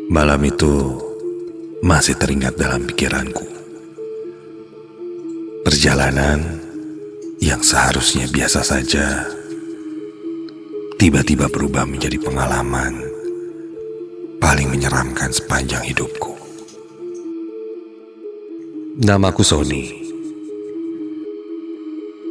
Malam itu masih teringat dalam pikiranku. Perjalanan yang seharusnya biasa saja tiba-tiba berubah menjadi pengalaman paling menyeramkan sepanjang hidupku. Namaku Sony.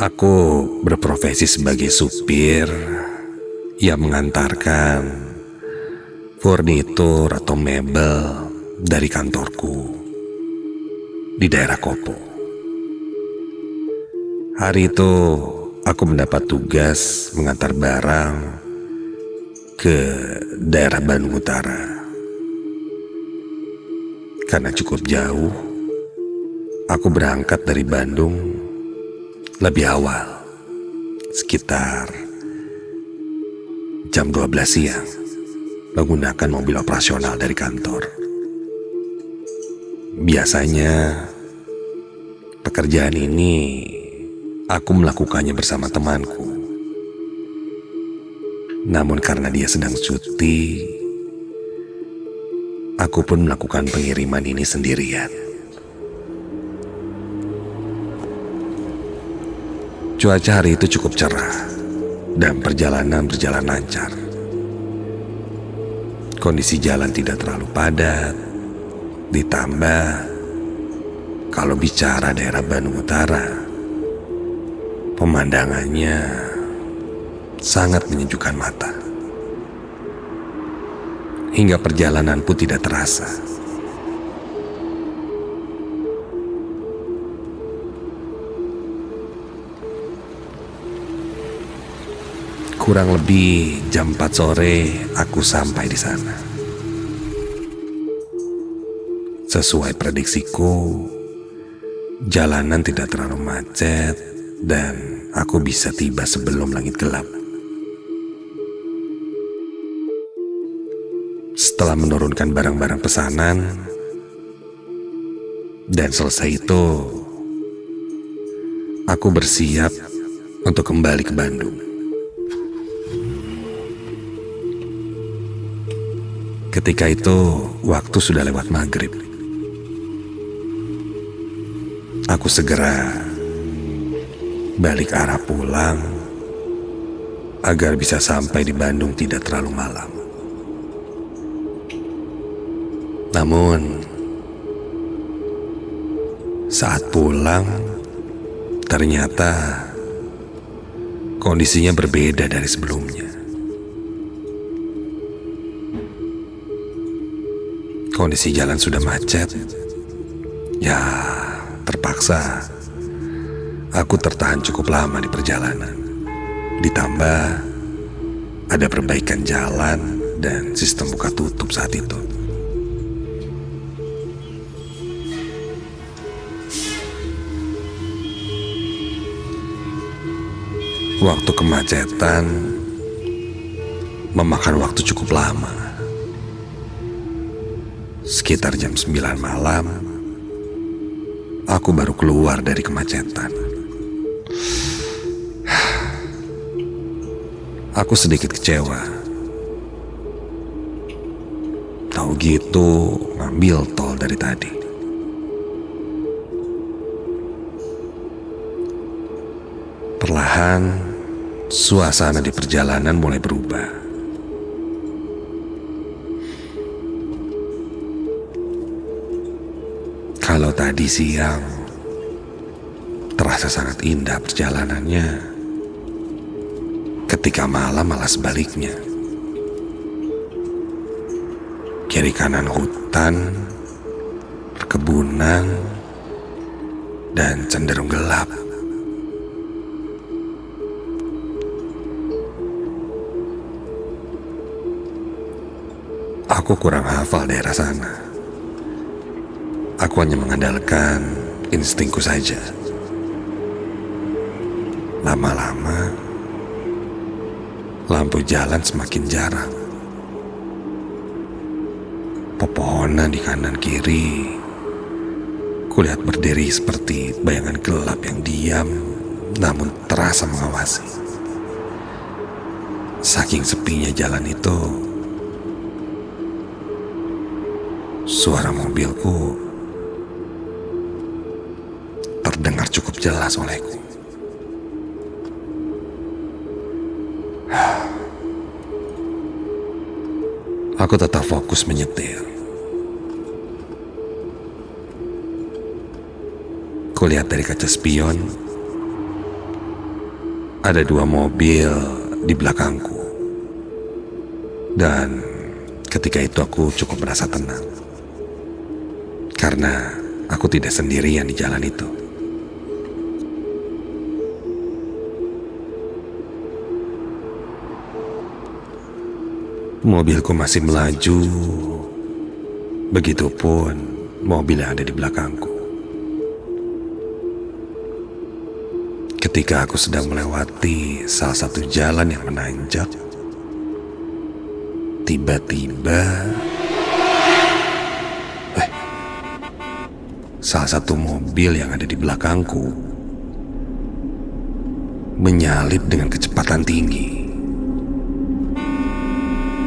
Aku berprofesi sebagai supir yang mengantarkan furnitur atau mebel dari kantorku di daerah Kopo. Hari itu aku mendapat tugas mengantar barang ke daerah Bandung Utara. Karena cukup jauh, aku berangkat dari Bandung lebih awal, sekitar jam 12 siang. Menggunakan mobil operasional dari kantor. Biasanya pekerjaan ini aku melakukannya bersama temanku. Namun karena dia sedang cuti, aku pun melakukan pengiriman ini sendirian. Cuaca hari itu cukup cerah dan perjalanan berjalan lancar. Kondisi jalan tidak terlalu padat, ditambah kalau bicara daerah Bandung Utara, pemandangannya sangat menyejukkan mata. Hingga perjalanan pun tidak terasa. Kurang lebih jam 4 sore aku sampai di sana. Sesuai prediksiku, jalanan tidak terlalu macet dan aku bisa tiba sebelum langit gelap. Setelah menurunkan barang-barang pesanan dan selesai itu, aku bersiap untuk kembali ke Bandung. Ketika itu, waktu sudah lewat maghrib. Aku segera balik arah pulang agar bisa sampai di Bandung tidak terlalu malam. Namun, saat pulang, ternyata kondisinya berbeda dari sebelumnya. Kondisi jalan sudah macet. Ya, terpaksa aku tertahan cukup lama di perjalanan. Ditambah ada perbaikan jalan dan sistem buka tutup saat itu. Waktu kemacetan memakan waktu cukup lama. Sekitar jam 9 malam, aku baru keluar dari kemacetan. Aku sedikit kecewa. Tahu gitu, ngambil tol dari tadi. Perlahan, suasana di perjalanan mulai berubah. Kalau tadi siang terasa sangat indah perjalanannya, ketika malam malah sebaliknya. Kiri kanan hutan, perkebunan, dan cenderung gelap. Aku kurang hafal daerah sana. Aku hanya mengandalkan instingku saja. Lama-lama, lampu jalan semakin jarang. Pepohonan di kanan kiri, kulihat berdiri seperti bayangan gelap yang diam namun terasa mengawasi. Saking sepinya jalan itu, suara mobilku terdengar cukup jelas olehku. Aku tetap fokus menyetir. Kulihat dari kaca spion, ada 2 mobil di belakangku. Dan ketika itu aku cukup merasa tenang. Karena aku tidak sendirian di jalan itu. Mobilku masih melaju. Begitupun mobil yang ada di belakangku. Ketika aku sedang melewati salah satu jalan yang menanjak, tiba-tiba salah satu mobil yang ada di belakangku menyalip dengan kecepatan tinggi.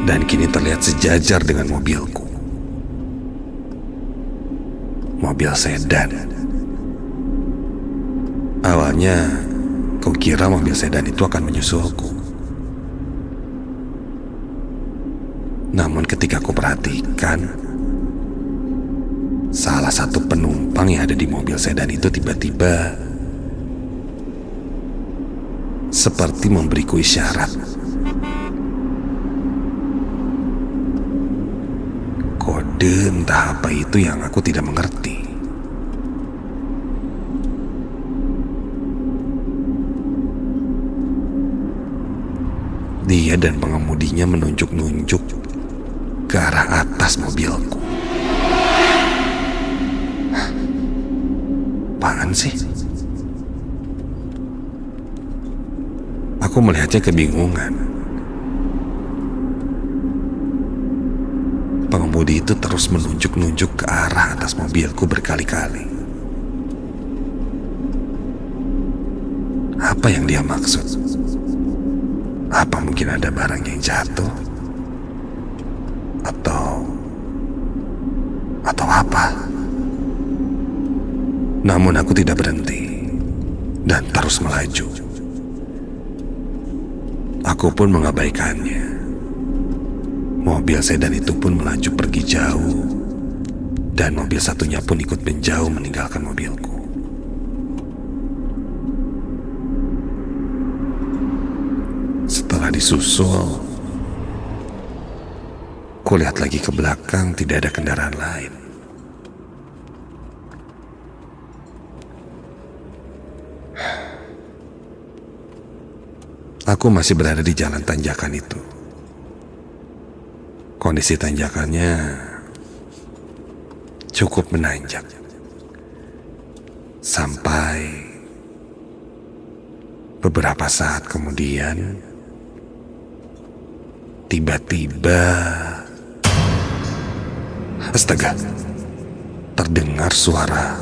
Dan kini terlihat sejajar dengan mobilku. Mobil sedan. Awalnya, kukira mobil sedan itu akan menyusulku. Namun ketika aku perhatikan, salah satu penumpang yang ada di mobil sedan itu tiba-tiba seperti memberiku isyarat. Kode entah apa itu yang aku tidak mengerti. Dia dan pengemudinya menunjuk-nunjuk ke arah atas mobilku. Apaan sih? Aku melihatnya kebingungan. Pengemudi itu terus menunjuk-nunjuk ke arah atas mobilku berkali-kali. Apa yang dia maksud? Apa mungkin ada barang yang jatuh? Atau apa? Namun aku tidak berhenti dan terus melaju. Aku pun mengabaikannya. Mobil sedan itu pun melaju pergi jauh, dan mobil satunya pun ikut menjauh meninggalkan mobilku. Setelah disusul, kulihat lagi ke belakang, tidak ada kendaraan lain. Aku masih berada di jalan tanjakan itu. Kondisi tanjakannya cukup menanjak. Sampai beberapa saat kemudian, tiba-tiba, astaga, terdengar suara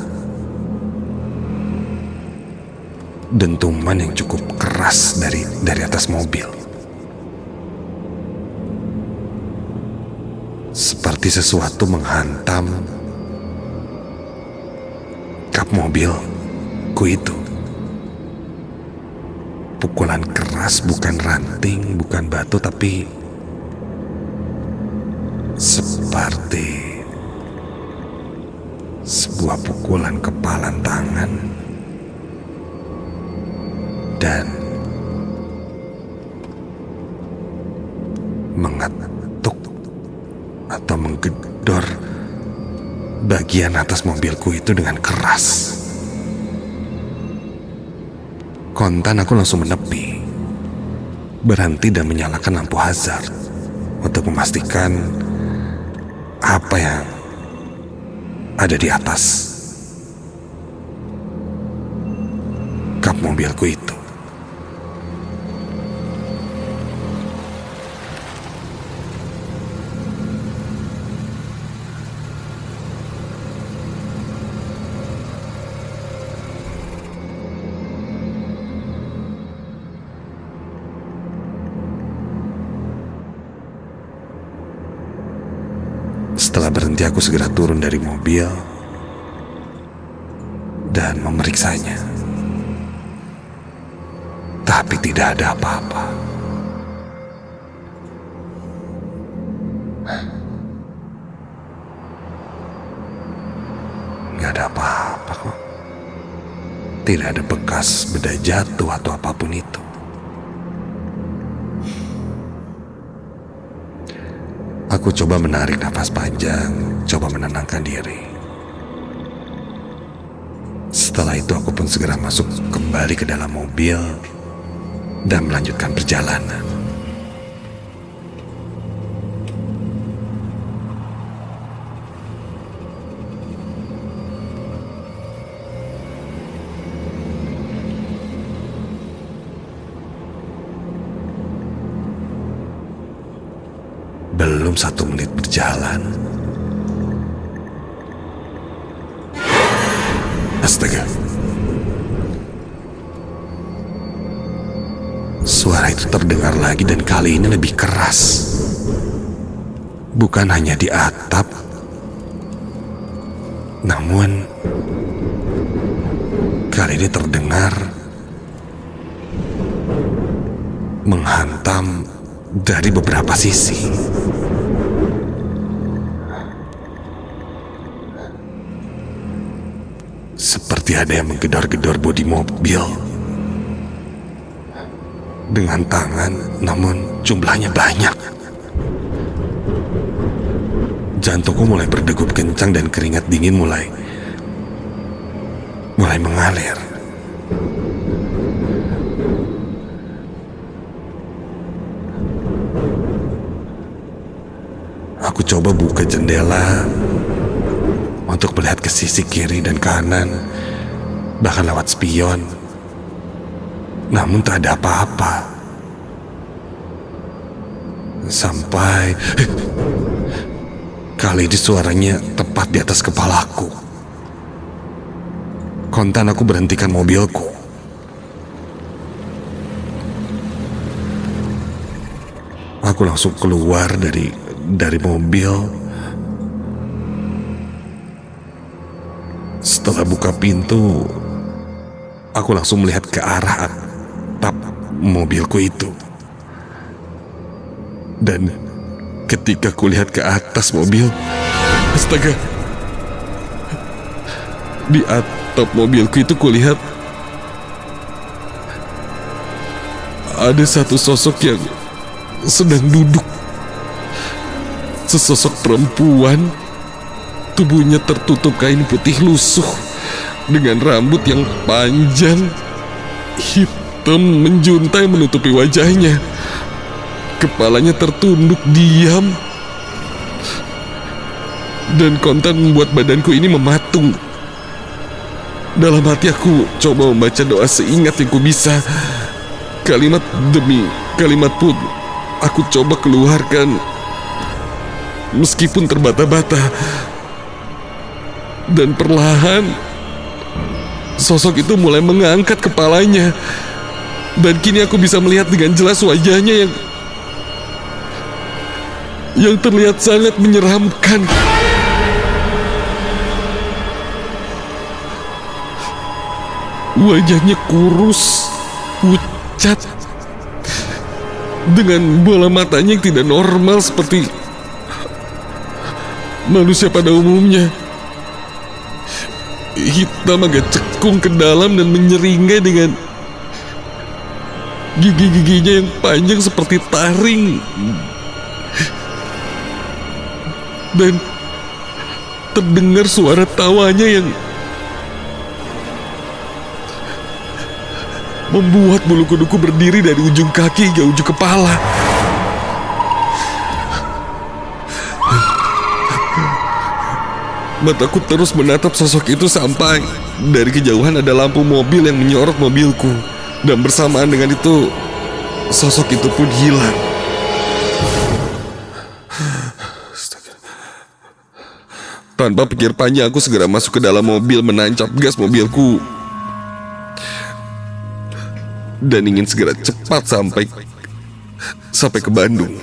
dentuman yang cukup keras dari atas mobil. Seperti sesuatu menghantam kap mobilku itu. Pukulan keras, bukan ranting, bukan batu, tapi seperti sebuah pukulan kepalan tangan dan mengetuk atau menggedor bagian atas mobilku itu dengan keras. Kontan aku langsung menepi, berhenti dan menyalakan lampu hazard untuk memastikan apa ada di atas kap mobilku itu. Setelah berhenti, aku segera turun dari mobil dan memeriksanya. Tapi tidak ada apa-apa. Nggak ada apa-apa kok. Tidak ada bekas benda jatuh atau apapun itu. Aku coba menarik nafas panjang, coba menenangkan diri. Setelah itu aku pun segera masuk kembali ke dalam mobil dan melanjutkan perjalanan. Belum 1 menit berjalan, astaga, suara itu terdengar lagi dan kali ini lebih keras. Bukan hanya di atap, namun kali ini terdengar menghantam dari beberapa sisi. Seperti ada yang menggedor-gedor bodi mobil dengan tangan, namun jumlahnya banyak. Jantungku mulai berdegup kencang dan keringat dingin mulai mengalir. Aku coba buka jendela untuk melihat ke sisi kiri dan kanan, bahkan lewat spion. Namun tak ada apa-apa. Sampai kali ini suaranya tepat di atas kepalaku. Kontan aku berhentikan mobilku. Aku langsung keluar dari mobil. Setelah buka pintu, aku langsung melihat ke arah atap mobilku itu. Dan ketika kulihat ke atas mobil, astaga, di atap mobilku itu kulihat ada satu sosok yang sedang duduk. Sesosok perempuan, tubuhnya tertutup kain putih lusuh dengan rambut yang panjang hitam menjuntai menutupi wajahnya. Kepalanya tertunduk diam, dan kontan membuat badanku ini mematung. Dalam hati aku coba membaca doa seingat yang ku bisa. Kalimat demi kalimat pun aku coba keluarkan, meskipun terbata-bata. Dan perlahan sosok itu mulai mengangkat kepalanya, dan kini aku bisa melihat dengan jelas wajahnya yang terlihat sangat menyeramkan. Wajahnya kurus, pucat, dengan bola matanya yang tidak normal seperti manusia pada umumnya. Hitam agak cekung ke dalam dan menyeringai dengan gigi-giginya yang panjang seperti taring. Dan terdengar suara tawanya yang membuat bulu kuduku berdiri dari ujung kaki hingga ujung kepala. Mataku terus menatap sosok itu sampai dari kejauhan ada lampu mobil yang menyorot mobilku. Dan bersamaan dengan itu, sosok itu pun hilang. Tanpa pikir panjang, aku segera masuk ke dalam mobil, menancap gas mobilku dan ingin segera cepat sampai ke Bandung.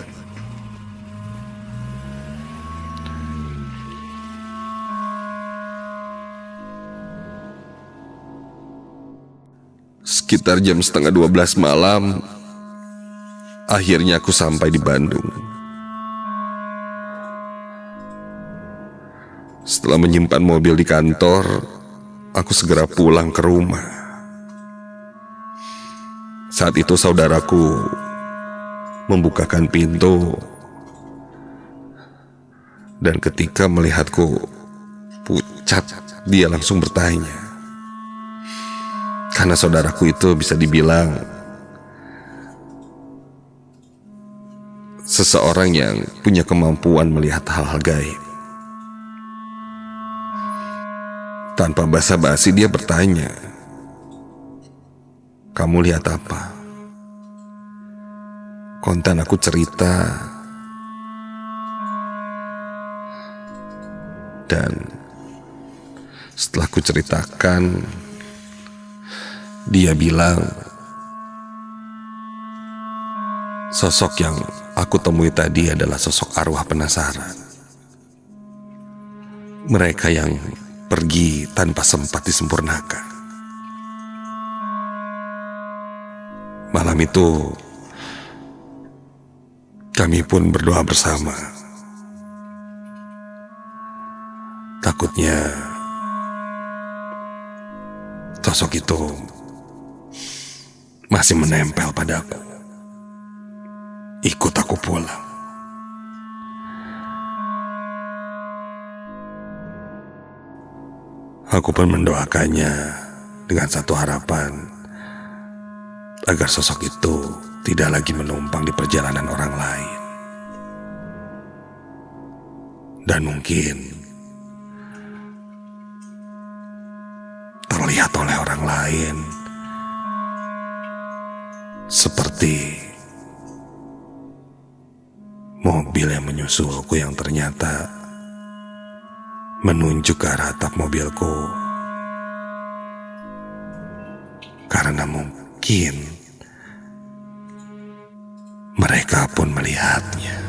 Sekitar jam setengah 12 malam, akhirnya aku sampai di Bandung. Setelah menyimpan mobil di kantor, aku segera pulang ke rumah. Saat itu saudaraku membukakan pintu, dan ketika melihatku pucat, dia langsung bertanya. Karena saudaraku itu bisa dibilang seseorang yang punya kemampuan melihat hal-hal gaib. Tanpa basa-basi dia bertanya, "Kamu lihat apa?" Kontan aku cerita, dan setelah aku ceritakan, dia bilang sosok yang aku temui tadi adalah sosok arwah penasaran. Mereka yang pergi tanpa sempat disempurnakan. Malam itu kami pun berdoa bersama. Takutnya sosok itu masih menempel padaku. Ikut aku pulang. Aku pun mendoakannya dengan satu harapan agar sosok itu tidak lagi menumpang di perjalanan orang lain. Dan mungkin terlihat oleh orang lain seperti mobil yang menyusulku yang ternyata menunjuk ke arah atap mobilku. Karena mungkin mereka pun melihatnya.